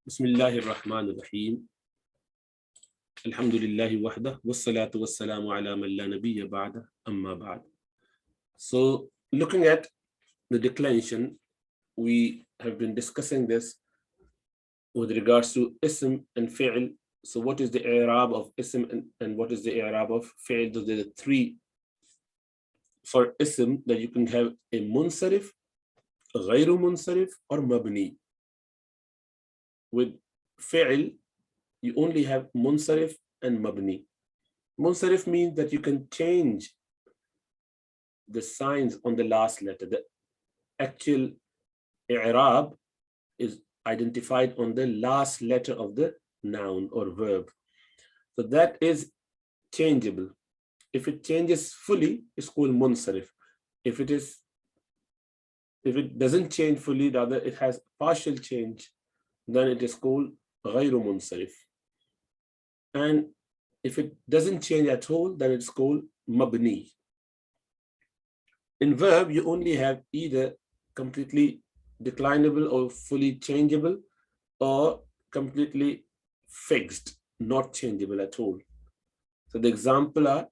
بسم الله الرحمن الرحيم الحمد لله وحده والصلاة والسلام على من لا نبي بعده أما بعد. So looking at the declension, we have been discussing this with regards to ism and fi'l. So what is the i'rab of ism and what is the i'rab of fi'l? Those are the three for ism that you can have: a munsarif, ghayru munsarif, or mabni. With fi'l, you only have munsarif and mabni. Munsarif means that you can change the signs on the last letter. The actual i'rab is identified on the last letter of the noun or verb. So that is changeable. If it changes fully, it's called munsarif. If it doesn't change fully, rather it has partial change, then it is called ghayru munsarif. And if it doesn't change at all, then it's called mabni. In verb, you only have either completely declinable or fully changeable, or completely fixed, not changeable at all. So the example are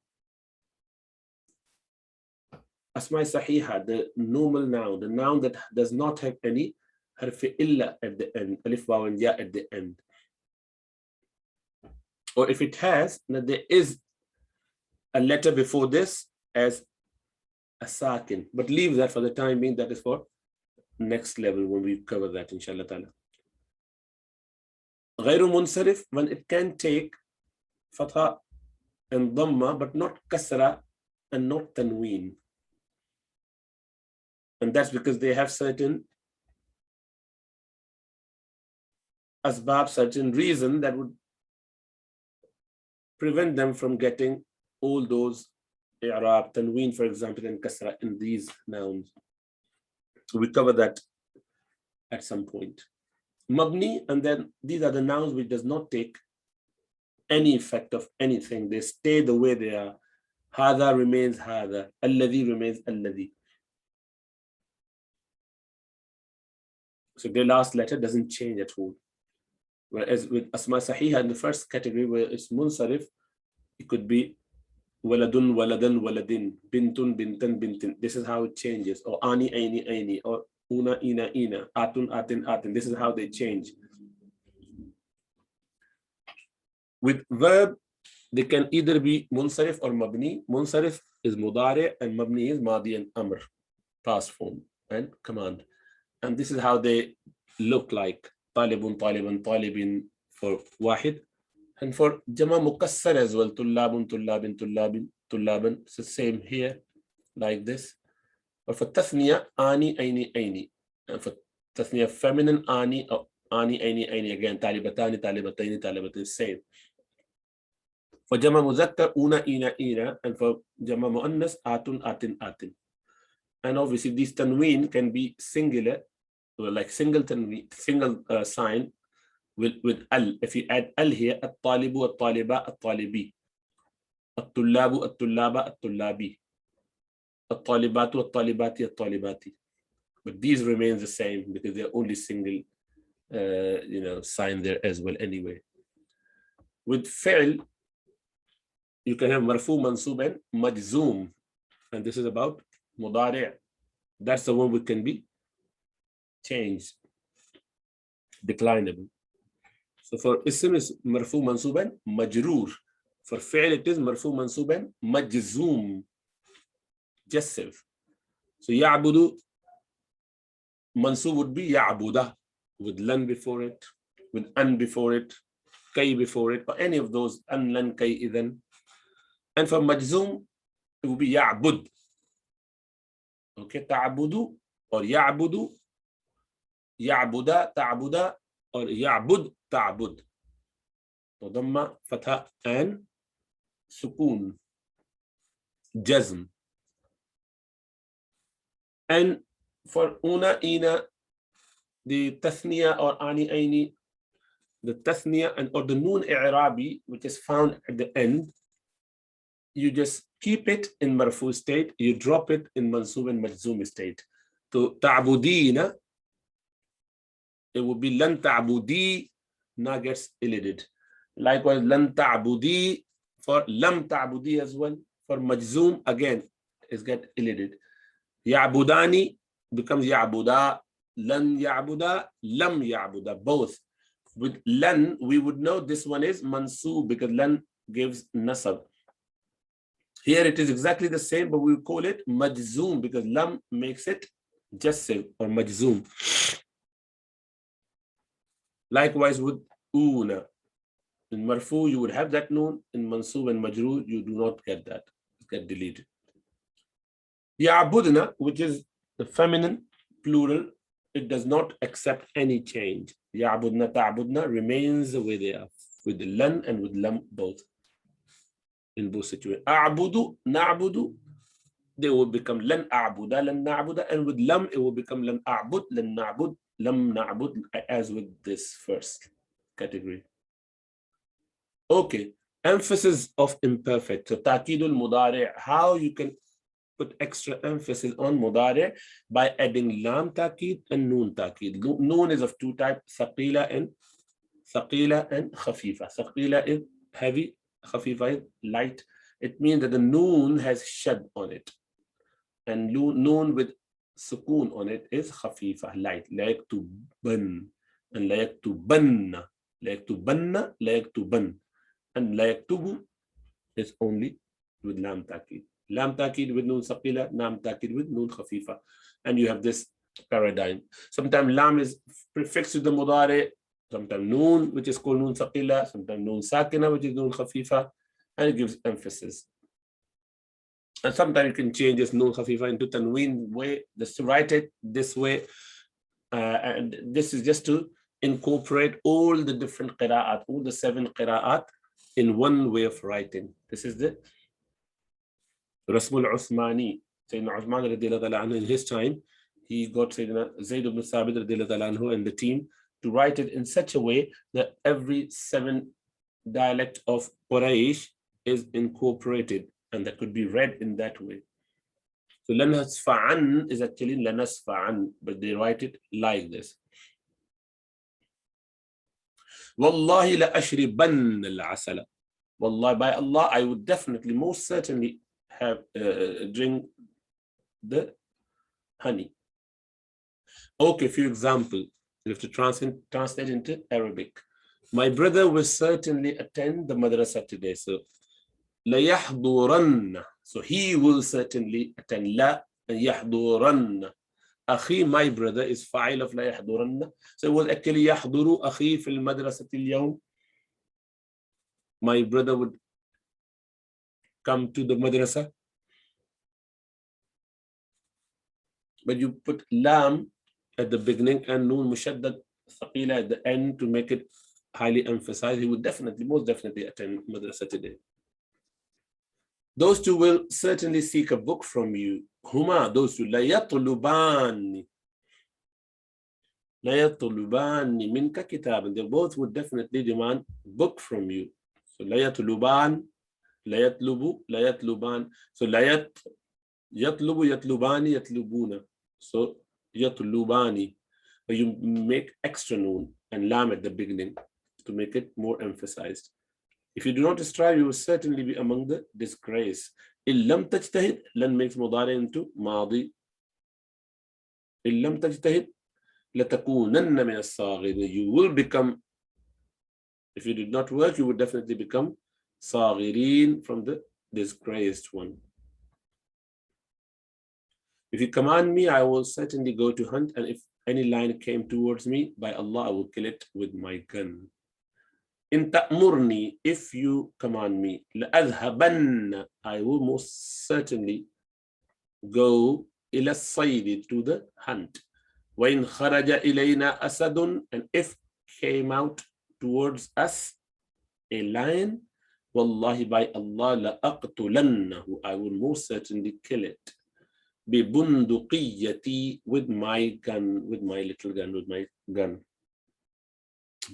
asma sahiha, the normal noun, the noun that does not have any harf illa at the end, alif waw and ya at the end. Or if it has, that there is a letter before this as a sakin, but leave that for the time being. That is for next level when we cover that, inshallah ta'ala. Ghayru munsarif, when it can take fatha and dhamma, but not kasra and not tanween. And that's because they have certain asbab, certain reason that would prevent them from getting all those i'rab, tanween, for example, and kasra in these nouns. We cover that at some point. Mabni, and then these are the nouns which does not take any effect of anything. They stay the way they are. Hada remains hada. Alladhi remains alladhi. So their last letter doesn't change at all. Whereas with asma sahiha in the first category, where it's munsarif, it could be waladun, waladan, waladin, bintun, bintan, bintin. This is how it changes. Or ani, aini, aini, or una, ina, ina, atun, atin, atin. This is how they change. With verb, they can either be munsarif or mabni. Munsarif is mudari and mabni is madi and amr, past form and command. And this is how they look like. Talibun, taliban, talibin for wahid. And for jama mukassar as well, tullabun, tullabin, tullabin, tullaban. It's the same here, like this. Or for tathniya, ani, aini, aini. And for tathniya feminine, ani, ani, aini, aini. Again, talibatani, talibataini, talibatin, same. For jama muzakkar, una, ina, ina. And for jama muannas, atun, atin, atin. And obviously these tanween can be singular, like single tanween, single sign with al. If you add al here, at-talibu, at-taliba, at-talibi, at-tullabu, at-tullaba, at-tullabi, at-talibatu, at-talibati, at-talibati. But these remain the same because they're only single sign there as well anyway. With fi'l, you can have marfu, mansub, and majzoom. And this is about mudari'. That's the one which can be changed, declinable. So for ism is marfu, mansub, and majroor. For fi'l it is marfu, mansub, and majzoom, jassiv. So ya'budu, mansub would be ya'buda, with lan before it, with an before it, kay before it, or any of those, an, lan, kay, idhan. And for majzoom, it would be ya'bud. Okay, ta'budu or ya'budu, ya'buda, ta'buda, or ya'bud, ta'bud. So dhamma, fatha, and sukoon, jazm. And for una, ina, the tathniya or ani, aini, the tathniya and or the noon i'rabi, which is found at the end, you just keep it in marfu state, you drop it in mansub and majzoom state. So ta'budina, it would be lan ta'budi na gets elided. Likewise, lan ta'budi for lam ta'budi as well. For majzoom, again, is get elided. Ya'budani becomes ya'buda. Lan ya'buda, lam ya'buda, both. With lan, we would know this one is mansoob because lan gives nasab. Here it is exactly the same, but we call it majzoom because lam makes it jassim or majzoom. Likewise with una. In marfu, you would have that noon. In mansoob and majroor, you do not get that. It get deleted. Ya'budna, which is the feminine plural, it does not accept any change. Ya'budna, ta'budna remains the way they are, with the lan and with lam both. In both situations. A'budu, na'budu, they will become lan a'buda, lan na'buda, and with lam, it will become lan a'bud, lan na'bud, lam na'bud, as with this first category. Okay, emphasis of imperfect. So ta'kidul mudari', how you can put extra emphasis on mudari' by adding lam ta'kid and noon ta'kid. Noon is of two types, thaqila and khafifa. Thaqila is heavy, khafifa is light. It means that the noon has shad on it. And noon with sukoon on it is khafifa, light. La yaktuban and la yaktubanna. La yaktubanna, la yaktuban. And la yaktubu is only with lam ta'kid. Lam ta'kid with noon saqila, lam ta'kid with noon khafifa. And you have this paradigm. Sometimes lam is prefixed to the mudari, sometimes noon, which is called noon saqila, sometimes noon sakina, which is noon khafifa, and it gives emphasis. And sometimes you can change this noon khafifa into tanween way, just to write it this way. And this is just to incorporate all the different qira'at, all the 7 qira'at in one way of writing. This is the Rasmul Uthmani. Sayyidina Uthman radiallahu ta'ala anhu, in his time, he got Sayyidina Zayd ibn Sabit radiallahu ta'ala anhu and the team to write it in such a way that every 7 dialect of Quraysh is incorporated, and that could be read in that way. So lanasfa'an is actually lanasfa'an, but they write it like this. Wallahi la ashriban al-asala. Wallahi, by Allah, I would definitely, most certainly have drink the honey. Okay, for example, you have to translate into Arabic. My brother will certainly attend the madrasa today. So la yahduranna. So he will certainly attend. La yahduranna. Akhi, my brother, is fa'il of la yahduranna. So it was actually yahduru akhi fil madrasati al-yawm. My brother would come to the madrasa. But you put lam at the beginning and noon mushaddad thaqila at the end to make it highly emphasized. He would definitely, most definitely attend madrasa today. Those two will certainly seek a book from you. Huma, those two, la yatlubani minka kitab. They both would definitely demand book from you. So la yatluban, la yatlubu, la yatluban. So la yatlubu, yatlubani, yatlubuna. So yatlubani. But you make extra noon and lam at the beginning to make it more emphasized. If you do not strive, you will certainly be among the disgrace. Illam tajtahid, lan makes mudari into madi. Illam tajtahid, latakunanna min as-saghirin. You will become, if you did not work, you would definitely become saghirin, from the disgraced one. If you command me, I will certainly go to hunt, and if any lion came towards me, by Allah, I will kill it with my gun. In ta'murni, if you command me, la'adhabanna, I will most certainly go ila saydi, to the hunt. Wa in kharaja ilayna asadun, and if came out towards us a lion, wallahi, by Allah, la'aqtulannahu, I will most certainly kill it. Bi bunduqiyati, with my gun, with my little gun, with my gun.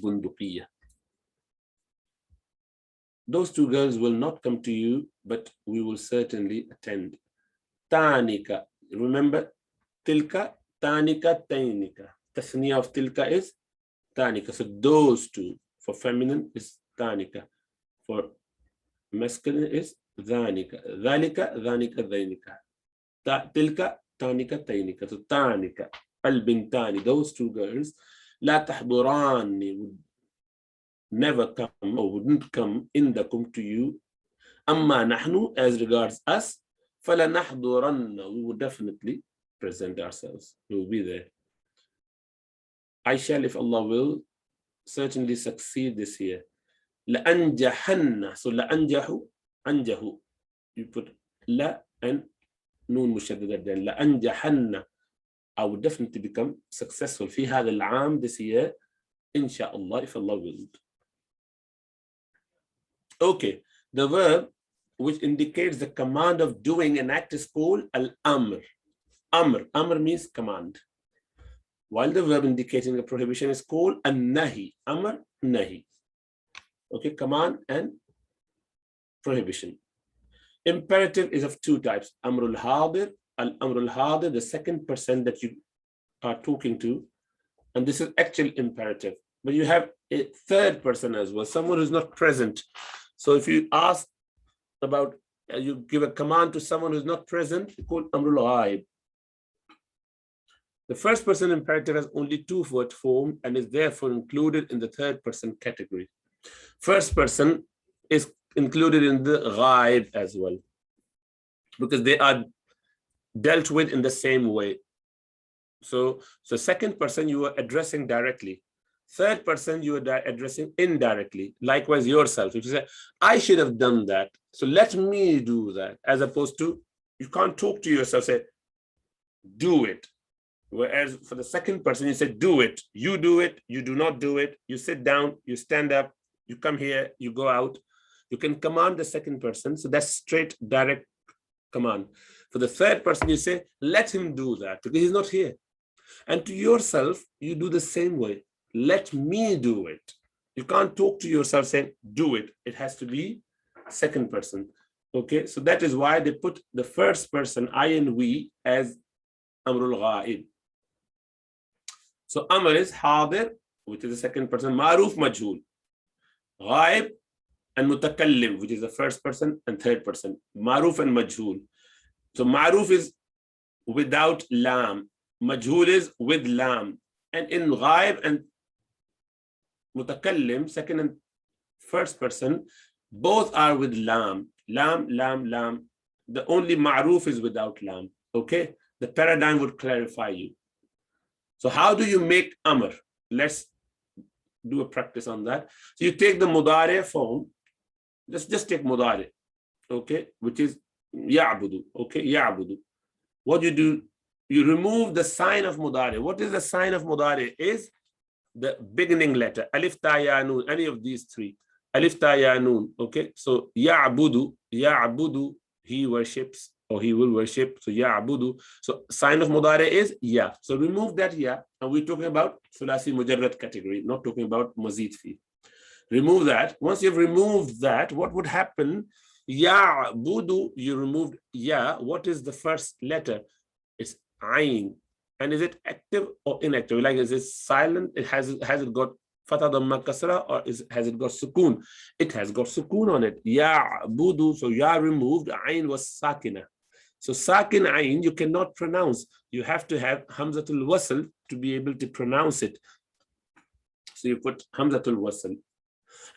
Bunduqiyah. Those two girls will not come to you, but we will certainly attend. Tanika, remember, tilka, tanika, tainika. Tasniya of tilka is tanika. So those two. For feminine is tanika. For masculine is dhanika. Dhalika, dhanika, dhainika. Tilka, tanika, tainika. So tanika, al-bintani, those two girls, la tahdurani, would never come or wouldn't come indakum to you. Amma nahnu, as regards us, fala nahduranna, we would definitely present ourselves. We will be there. I shall, if Allah will, certainly succeed this year. لأنجحن. So لأنجحوا, أنجحوا. You put la and noon مشددة then. لأنجحن. I would definitely become successful في هذا العام, this year, inshallah, if Allah wills. Okay, the verb which indicates the command of doing an act is called al-amr. Amr means command. While the verb indicating a prohibition is called an-nahi. Amr, nahi. Okay, command and prohibition. Imperative is of two types. Amrul hadir, al-amrul hadir, the second person that you are talking to. And this is actual imperative. But you have a third person as well, someone who's not present. So if you ask about, you give a command to someone who's not present, you call amrul ghaib. The first person imperative has only two word form and is therefore included in the third person category. First person is included in the ghaib as well, because they are dealt with in the same way. So second person you are addressing directly. Third person you are addressing indirectly. Likewise yourself. If you say, I should have done that, so let me do that, as opposed to, you can't talk to yourself, say, do it. Whereas for the second person, you say, do it, you do not do it, you sit down, you stand up, you come here, you go out. You can command the second person. So that's straight, direct command. For the third person, you say, let him do that, because he's not here. And to yourself, you do the same way. Let me do it. You can't talk to yourself saying, do it. It has to be second person. Okay, so that is why they put the first person, I and we, as amrul ghaib. So amr is hadir, which is the second person, ma'ruf majhul. Ghaib and mutakallim, which is the first person and third person. Ma'ruf and majhul. So ma'ruf is without lam. Majhul is with lam. And in ghaib and mutakallim, second and first person, both are with lam. Lam, lam, lam. The only ma'ruf is without lam. Okay? The paradigm would clarify you. So how do you make amr? Let's do a practice on that. So you take the mudari form. Just take mudari. Okay? Which is ya'budu. Okay? Ya'budu. What you do? You remove the sign of mudari. What is the sign of mudari? Is the beginning letter. Alif, ta, ya, noon. Any of these three. Alif, ta, ya, noon. Okay? So ya'budu. Ya'budu. He worships or he will worship. So ya'budu. So sign of mudari is ya. So remove that ya. And we're talking about thulasi mujarrad category, not talking about mazid fi. Remove that. Once you've removed that, what would happen? Ya'budu, you removed ya. What is the first letter? It's ayn. And is it active or inactive? Like, is it silent? Has it got fatha dhamma kasra, or has it got sukoon? It has got sukoon on it. Ya'budu. So ya removed, ayn was sakina. So sakin ayn you cannot pronounce. You have to have hamzatul wasl to be able to pronounce it. So you put hamzatul wasl.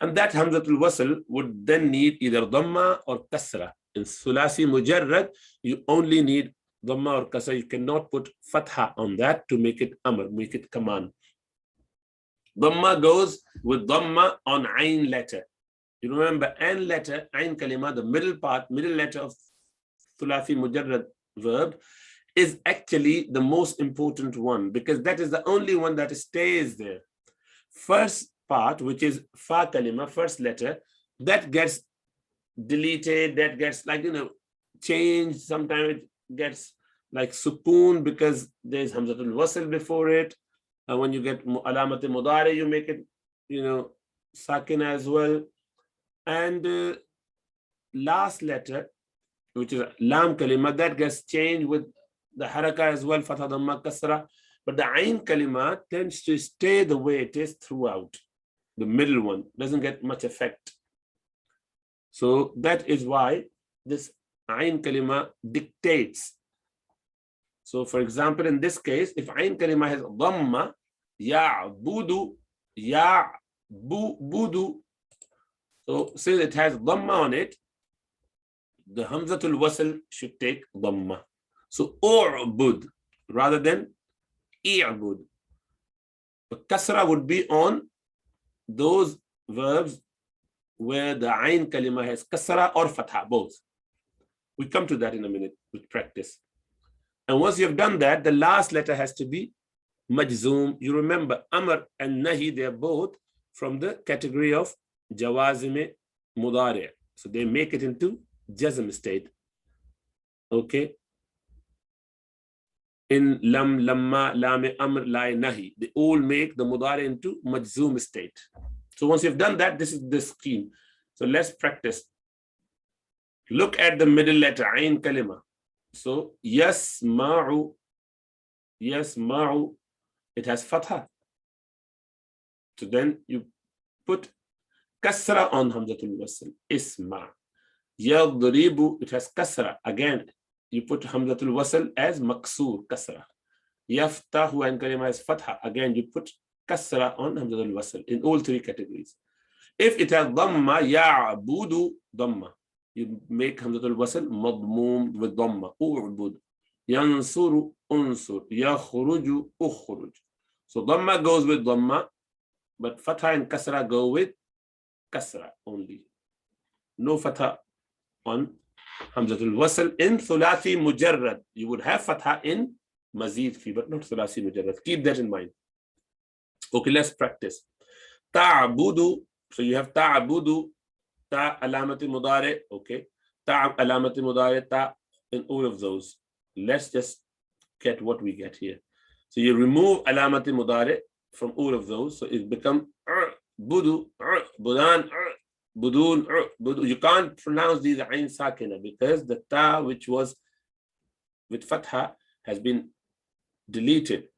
And that hamzatul wasl would then need either dhamma or kasra. In thulasi mujarrad, you only need dhamma or kasra. You cannot put fatha on that to make it amr, make it command. Dhamma goes with dhamma on ayn letter. You remember ayn letter, ayn kalima, the middle part, middle letter of thulathi mujarrad verb is actually the most important one, because that is the only one that stays there. First part, which is fa kalima, first letter, that gets deleted, that gets changed. Sometimes it gets like sukoon because there's hamzatul wasl before it. And when you get alamat mudari, you make it, sakin as well. And last letter, which is lam kalima, that gets changed with the haraka as well, fatha dhamma kasra. But the ayn kalima tends to stay the way it is throughout. the middle one, doesn't get much effect. So that is why this ayn kalima dictates. So for example, in this case, if ayn kalima has dhamma, ya'budu, ya'budu. So since it has dhamma on it, the hamzatul wasl should take dhamma. So u'bud rather than i'bud. But kasra would be on those verbs where the ayn kalima has kasra or fatha, both. We come to that in a minute with practice. And once you've done that, the last letter has to be majzoom. You remember amr and nahi, they're both from the category of jawazim mudari'. So they make it into jazm state. Okay. In lam, lamma, lame, amr, lai, nahi, they all make the mudari' into majzoom state. So once you've done that, this is the scheme. So let's practice. Look at the middle letter, ayn kalima. So yasma'u, yasma'u, it has fatha. So then you put kasra on hamzatul wasl, isma. Yadribu, it has kasra. Again, you put hamzatul wasl as maksur, kasra. Yaftahu, ayn kalima has fatha. Again, you put kasra on hamzatul wasl in all three categories. If it has dhamma, ya'budu, dhamma, you make hamzatul wasl madmoom with dhamma, u'bud. Yansuru, unsur. Yakhruju, ukhruj. So dhamma goes with dhamma, but fatha and kasra go with kasra only. No fatha on hamzatul wasl. In thulathi mujarrad, you would have fatha in mazid fi, but not thulathi mujarrad. Keep that in mind. Okay, let's practice. Ta'budu. So you have ta'budu, ta alamati mudari, okay. Ta alamati mudari, ta in all of those. Let's just get what we get here. So you remove alamati mudari from all of those. So it becomes budu, budan, budun, budu. You can't pronounce these ayn sakina because the ta which was with fatha has been deleted.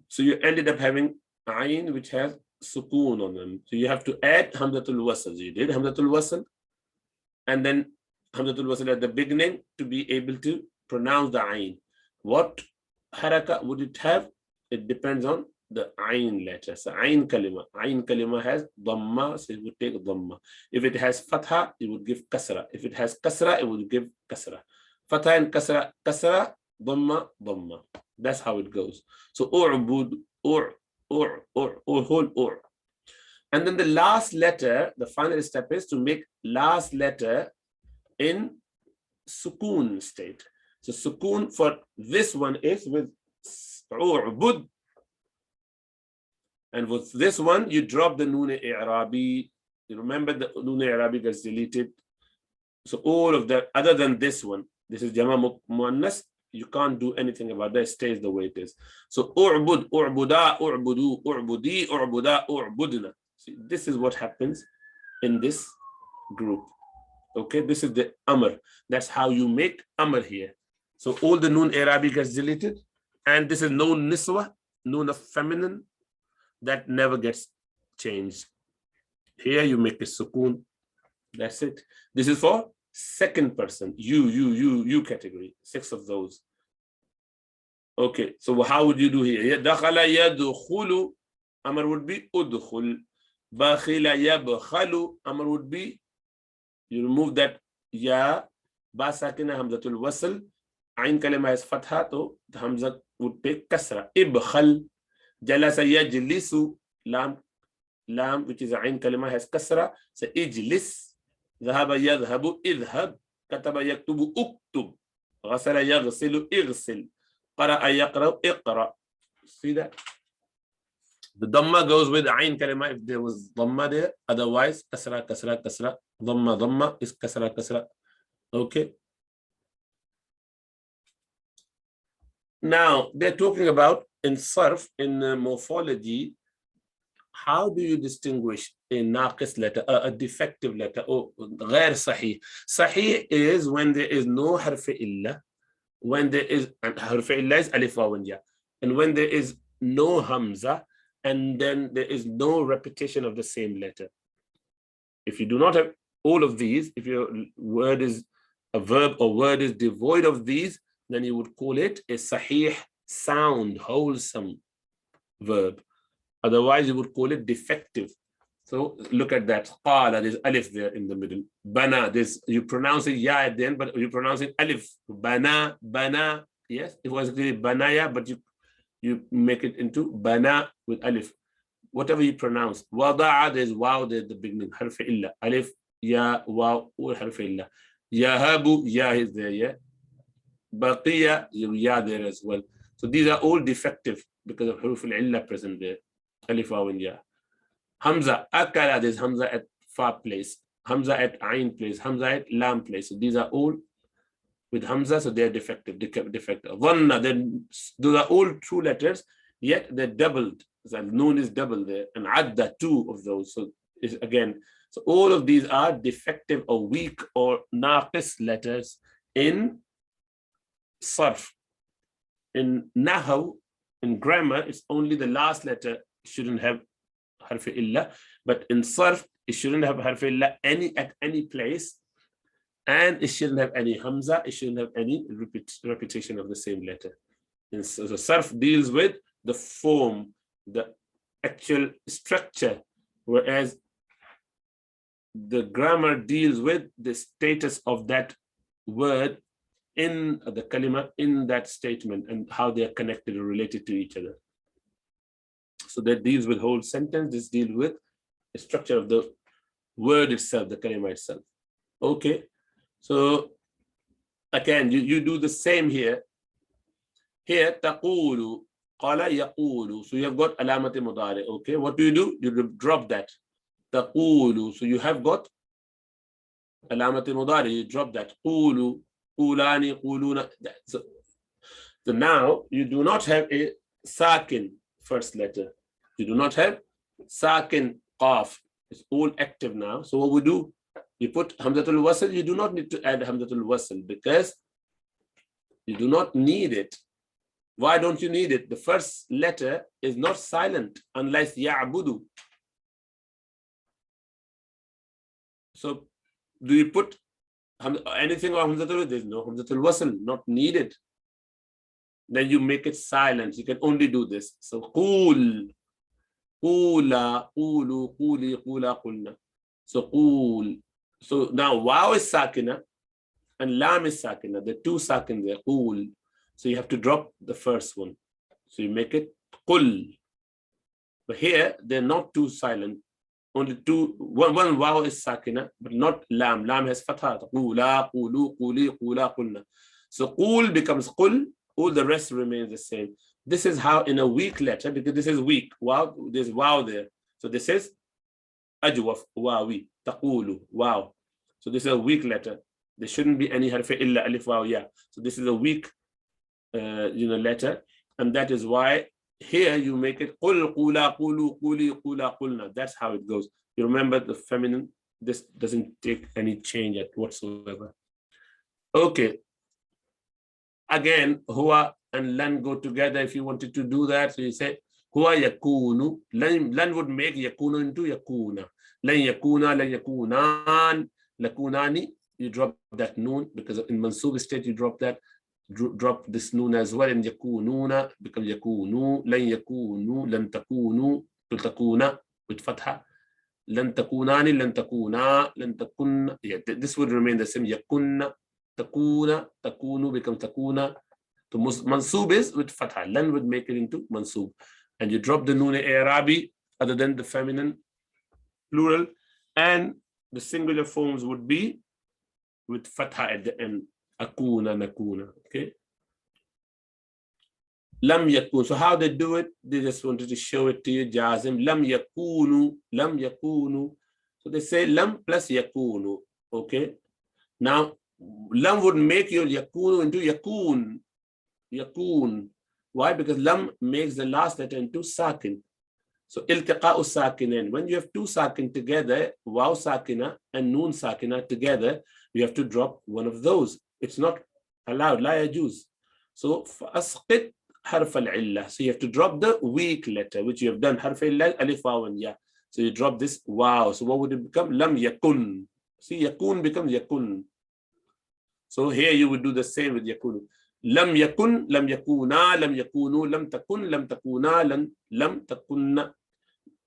So you ended up having ayn which has sukoon on them. So you have to add hamzatul wasl. You did hamzatul wasl and then hamzatul wasl at the beginning to be able to pronounce the ayn. What haraka would it have? It depends on the ayn letter. So ayn kalima has dhamma, so it would take dhamma. If it has fatha, it would give kasra. If it has kasra, it would give kasra. Fatha and kasra, kasra, dhamma, dhamma. That's how it goes. So u'bud, or. And then the last letter, the final step is to make last letter in sukoon state. So sukoon for this one is with u'bud. And with this one, you drop the noon i'rabi. You remember the noon i'rabi gets deleted. So all of that, other than this one, this is jama muannas, you can't do anything about that. It stays the way it is. So u'bud, u'buda, u'budu, u'budi, u'buda, u'budna. See, this is what happens in this group. Okay, this is the amr. That's how you make amr here. So all the noon i'rabi gets deleted, and this is noon niswa, noon of feminine, that never gets changed. Here you make a sukoon. That's it. This is for second person, you category, 6 of those. Okay, so how would you do here? Dakhala yadkhulu, amr would be udkhul. Bakhila yabkhalu, amr would be, you remove that ya, ba sakina hamzatul wasl, ayn kalima has fatha, so the hamza would take kasra. Ibkhal. Jalasa yajlisu, lam which is ayn kalima has kasra, so ijlis. ذهب يذهب اذهب كتب يكتب اكتب غسل يغسل اغسل قرأ يقرأ اقرأ. See that? The dhamma goes with ayn kalima if there was dhamma there. Otherwise, kasra, kasra, kasra. Dhamma, dhamma is kasra, kasra. Okay. Now, they're talking about in sarf, in morphology, how do you distinguish a naqis letter, a defective letter, or غير صحيح? Sahih is when there is no harf illa, when there is harf illa is alif waw ya, and when there is no hamza, and then there is no repetition of the same letter. If you do not have all of these, if your word is a verb or word is devoid of these, then you would call it a sahih, sound, wholesome verb. Otherwise, you would call it defective. So look at that. Qala, there's alif there in the middle. Bana, you pronounce it ya at the end, but you pronounce it alif. Bana, bana. Yes, it was really banaya, but you make it into bana with alif. Whatever you pronounce. Wada'a, there's wow there at the beginning. Harf illa. Alif, ya, wow, or harf illa. Yahabu, ya is there, yeah. Baqiya, ya there as well. So these are all defective because of harf illa present there. Alif, waw, and ya. Hamza, akala, there's Hamza at fa place. Hamza at ain place. Hamza at lam place. So these are all with Hamza, so they're defective. Dhanna, then those are all true letters, yet they're doubled. So noon is double there, and adda, two of those. So is again, so all of these are defective or weak or naqis letters in sarf. In nahaw, in grammar, it's only the last letter shouldn't have harf illa, but in sarf, it shouldn't have harf illa at any place, and it shouldn't have any hamza, it shouldn't have any repetition of the same letter. And so sarf deals with the form, the actual structure, whereas the grammar deals with the status of that word in the kalima, in that statement, and how they are connected or related to each other. So that deals with whole sentence, this deals with the structure of the word itself, the kalima itself. Okay, so again, you do the same here. Here, taqulu, qala yaqulu. So you have got alamat mudari. Okay, what do? You drop that. Taqulu. So you have got alamat mudari. You drop that. Qulu, qulani, quluna. So now you do not have a sakin first letter. You do not have sakin qaf. It's all active now. So what we do? You put hamzatul wasl. You do not need to add hamzatul wasl because you do not need it. Why don't you need it? The first letter is not silent unless ya'budu. So do you put anything on hamzatul? There's no hamzatul wasl, not needed. Then you make it silent. You can only do this. So qul, qula, qulu, quli, qula, qulna. So qul. So now waw is sakina and lam is sakina. The two sakin there. Qul. So you have to drop the first one. So you make it qul. But here they're not two silent. Only two. One waw is sakina, but not lam. Lam has fatha. Qula, qulu, quli, qula, qulna. So qul becomes qul. All the rest remains the same. This is how in a weak letter, because this is weak. Wow, there's wow there. So this is ajwaf, wawi, taqulu, wow. So this is a weak letter. There shouldn't be any harf illa, alif, waw, ya. So this is a weak letter. And that is why here you make it qul, qula, qulu, quli, qula, qulna. That's how it goes. You remember the feminine, this doesn't take any change at whatsoever. Okay. Again, huwa and lan go together if you wanted to do that. So you say huwa yakunu. Lan would make yakunu into yakuna. Lan yakuna, lan yakunan, lakunani. You drop that noon because in mansub state you drop that. Drop this noon as well, and yakununa becomes yakunu. Lan yakunu, lan takunu, tultakuna with fatha. Lan takunani, lan takuna, lan takun. Yeah, this would remain the same. Yakunna. Takuna, takunu becomes takuna. So mansub is with fatha. Lan would make it into mansub. And you drop the noon i'rabi other than the feminine plural. And the singular forms would be with fatha at the end. Akuna, nakuna. Okay. Lam yakun. So how they do it? They just wanted to show it to you. Jazim. Lam yakunu. Lam yakunu. So they say lam plus yakunu. Okay. Now, lam would make your yakunu into yakun. Yakun. Why? Because lam makes the last letter into sakin. So iltiqa'u sakinain. When you have two sakin together, waw sakina and noon sakina together, you have to drop one of those. It's not allowed. La yajuz. So asqit حرف العلة. So you have to drop the weak letter, which you have done. حرف العلة ألف واو ياء. So you drop this wow. So what would it become? لم يكن. See, يكون becomes يكن. So here you would do the same with يكون. لم يكن, لم يكونا, لم يكونوا, لم تكن, لم تكونا, لم تكن,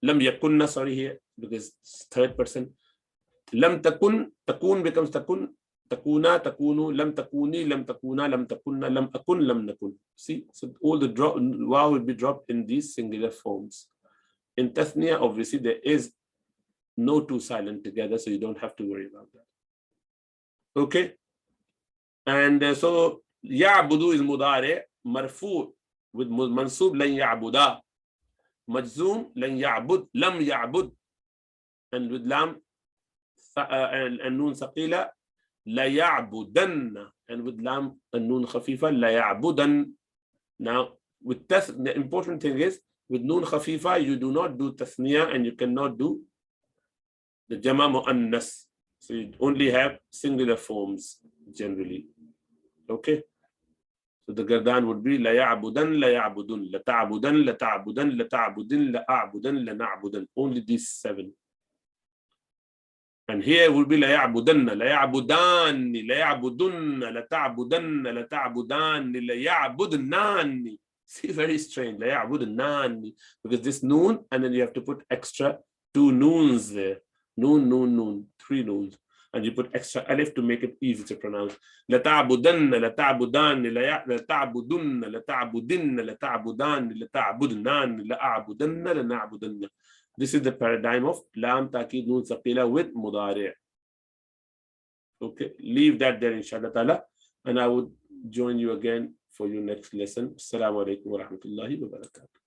لم يكن, sorry here, because it's third person. لم تكن, تكون becomes تكن, تكونا, تكونوا, لم تكوني, لم تكونا, لم تكن, لم أكن, لم نكن. See, so all the drop, wow will be dropped in these singular forms. In Tathniya, obviously, there is no two silent together, so you don't have to worry about that. Okay? And so, يعبدو is مضارع, مرفوع with منصوب لن يعبدا, مجزوم لن يعبد, لم يعبد, and with lam and nun ثقيلة لا يعبدن, and with lam and nun خفيفة لا يعبدن. Now, with the important thing is, with nun khafifa, you do not do tathniya and you cannot do the jama mu'annas. So you only have singular forms generally. Okay? So the gardan would be la ya'budan, la ya'budun, la ta'budan, la ta'budan, la ta'budin, la a'budan, la na'budan. Only these 7. And here will be la ya'budanna, la ya'budanni, la ya'budunna, la ta'budanna, la ta'budanni, la ya'budnanni. See, very strange. La ya'budnanni. Because this noon, and then you have to put extra 2 noons there. Noon, noon, noon. 3 noons. And you put extra alif to make it easy to pronounce. La ta'budanna, la ta'budanni, la ta'budunna, la ta'budinna, la ta'budanni, la ta'budnanni, la a'budanna, la na'budanna. This is the paradigm of lam ta'kid noon thaqila with mudari'. Okay, leave that there inshallah ta'ala, and I would join you again for your next lesson. Assalamu alaikum wa rahmatullahi wa barakatuh.